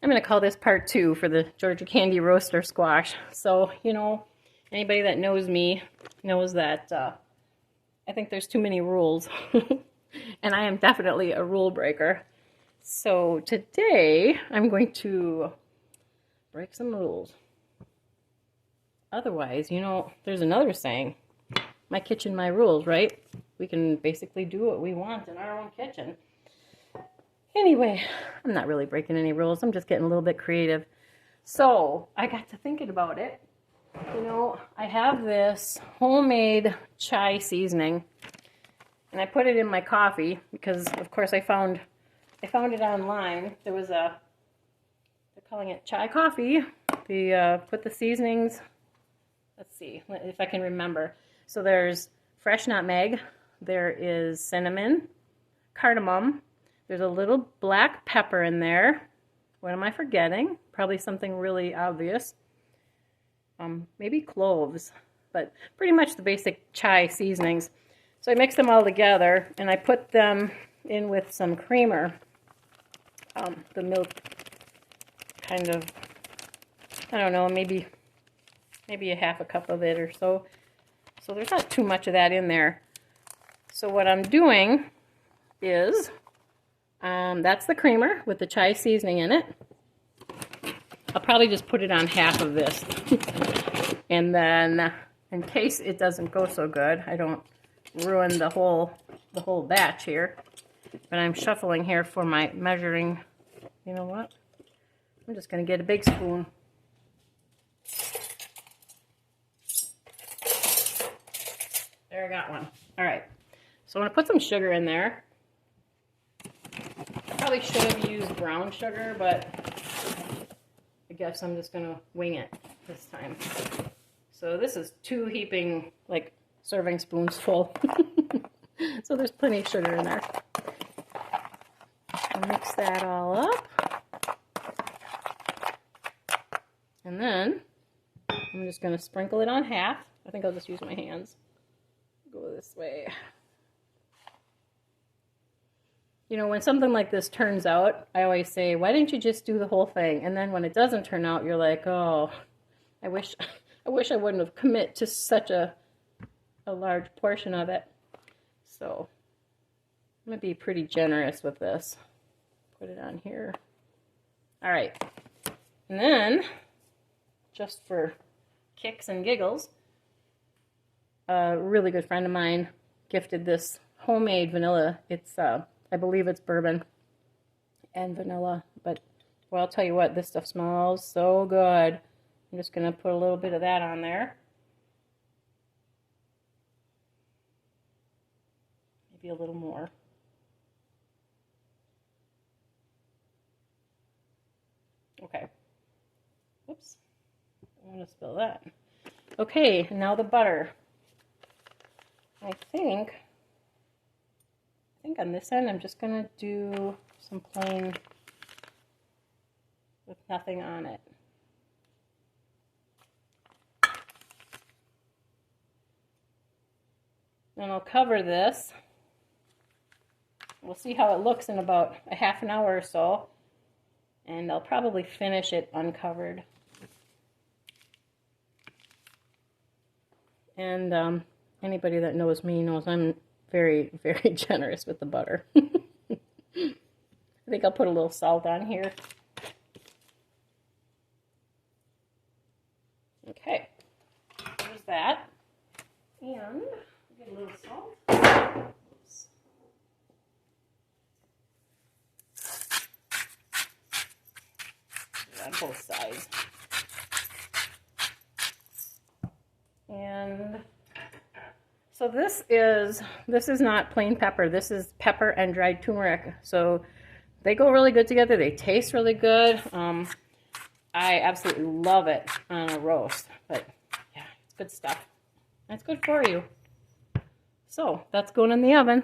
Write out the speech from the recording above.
I'm going to call this part 2 for the Georgia Candy Roaster Squash. So, anybody that knows me knows that I think there's too many rules. And I am definitely a rule breaker. So today I'm going to break some rules. Otherwise, there's another saying, my kitchen, my rules, right? We can basically do what we want in our own kitchen. Anyway, I'm not really breaking any rules. I'm just getting a little bit creative. So I got to thinking about it. I have this homemade chai seasoning, and I put it in my coffee because, of course, I found it online. There was they're calling it chai coffee. They put the seasonings. Let's see if I can remember. So there's fresh nutmeg. There is cinnamon, cardamom. There's a little black pepper in there. What am I forgetting? Probably something really obvious. Maybe cloves, but pretty much the basic chai seasonings. So I mix them all together and I put them in with some creamer. The milk kind of, I don't know, maybe a half a cup of it or so. So there's not too much of that in there. So what I'm doing is, that's the creamer with the chai seasoning in it. I'll probably just put it on half of this. And then, in case it doesn't go so good, I don't ruin the whole batch here. But I'm shuffling here for my measuring. You know what? I'm just going to get a big spoon. There, I got one. All right. So I'm going to put some sugar in there. I probably should have used brown sugar, but I guess I'm just going to wing it this time. So this is 2 heaping, like, serving spoons full. So there's plenty of sugar in there. I'll mix that all up. And then I'm just going to sprinkle it on half. I think I'll just use my hands. Go this way. When something like this turns out, I always say, why didn't you just do the whole thing? And then when it doesn't turn out, you're like, oh, I wish I wouldn't have commit to such a large portion of it. So I'm going to be pretty generous with this. Put it on here. All right. And then, just for kicks and giggles, a really good friend of mine gifted this homemade vanilla. It's, I believe it's bourbon and vanilla, but, well, I'll tell you what, this stuff smells so good. I'm just going to put a little bit of that on there. Maybe a little more. Okay. Whoops. I want to spill that. Okay, now the butter. I think on this end I'm just going to do some plain with nothing on it. Then I'll cover this. We'll see how it looks in about a half an hour or so. And I'll probably finish it uncovered. And anybody that knows me knows I'm very, very generous with the butter. I think I'll put a little salt on here. Okay, there's that. And get a little salt. Oops. On both sides. And so this is not plain pepper. This is pepper and dried turmeric. So they go really good together. They taste really good. I absolutely love it on a roast. But yeah, it's good stuff. It's good for you. So that's going in the oven.